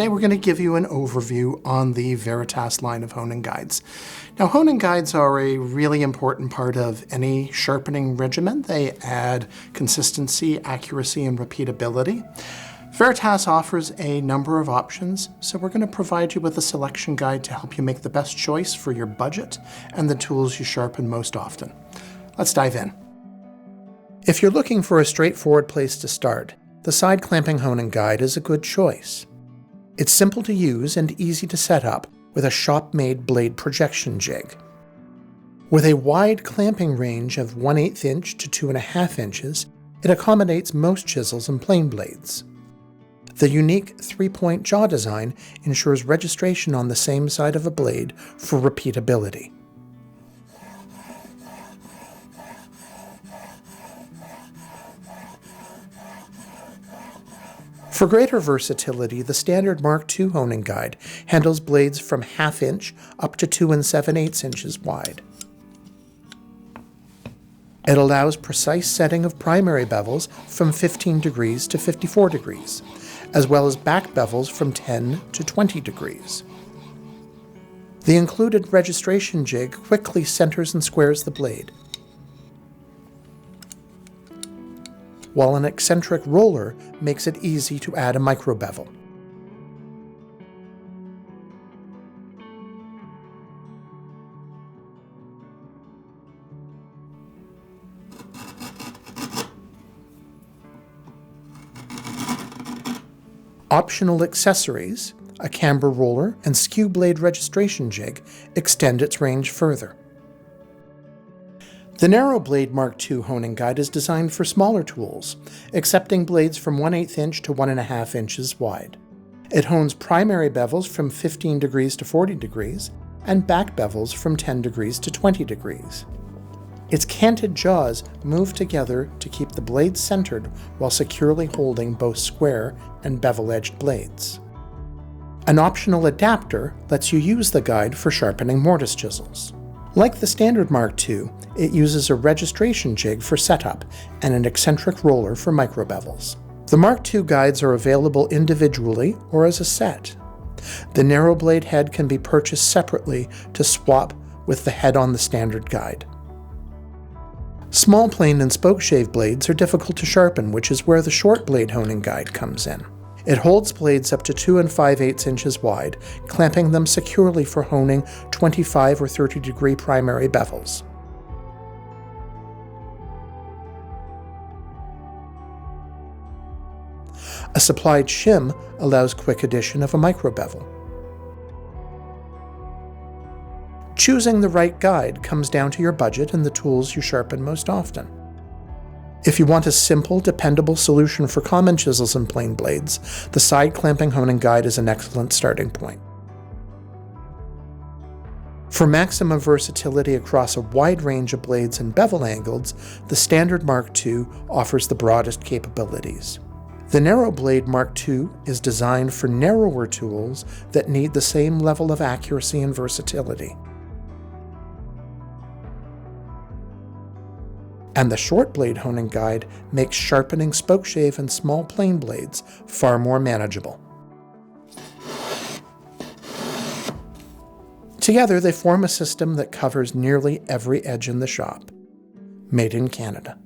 today we're going to give you an overview on the Veritas line of honing guides. Now, honing guides are a really important part of any sharpening regimen. They add consistency, accuracy, and repeatability. Veritas offers a number of options, so we're going to provide you with a selection guide to help you make the best choice for your budget and the tools you sharpen most often. Let's dive in. If you're looking for a straightforward place to start, the Side Clamping Honing Guide is a good choice. It's simple to use and easy to set up with a shop-made blade projection jig. With a wide clamping range of 1/8 inch to 2.5 inches, it accommodates most chisels and plane blades. The unique 3-point jaw design ensures registration on the same side of a blade for repeatability. For greater versatility, the standard Mark II honing guide handles blades from 1/2 inch up to 2 7/8 inches wide. It allows precise setting of primary bevels from 15 degrees to 54 degrees, as well as back bevels from 10 to 20 degrees. The included registration jig quickly centers and squares the blade, while an eccentric roller makes it easy to add a micro bevel. Optional accessories, a camber roller and skew blade registration jig, extend its range further. The Narrow Blade Mark II honing guide is designed for smaller tools, accepting blades from 1/8 inch to 1.5 inches wide. It hones primary bevels from 15 degrees to 40 degrees and back bevels from 10 degrees to 20 degrees. Its canted jaws move together to keep the blade centered while securely holding both square and bevel-edged blades. An optional adapter lets you use the guide for sharpening mortise chisels. Like the standard Mark II, it uses a registration jig for setup and an eccentric roller for micro bevels. The Mark II guides are available individually or as a set. The narrow blade head can be purchased separately to swap with the head on the standard guide. Small plane and spoke shave blades are difficult to sharpen, which is where the short blade honing guide comes in. It holds blades up to 2 5/8 inches wide, clamping them securely for honing 25 or 30 degree primary bevels. A supplied shim allows quick addition of a micro bevel. Choosing the right guide comes down to your budget and the tools you sharpen most often. If you want a simple, dependable solution for common chisels and plane blades, the Side Clamping Honing Guide is an excellent starting point. For maximum versatility across a wide range of blades and bevel angles, the standard Mark II offers the broadest capabilities. The Narrow Blade Mark II is designed for narrower tools that need the same level of accuracy and versatility. And the Short Blade Honing Guide makes sharpening spoke shave and small plane blades far more manageable. Together, they form a system that covers nearly every edge in the shop. Made in Canada.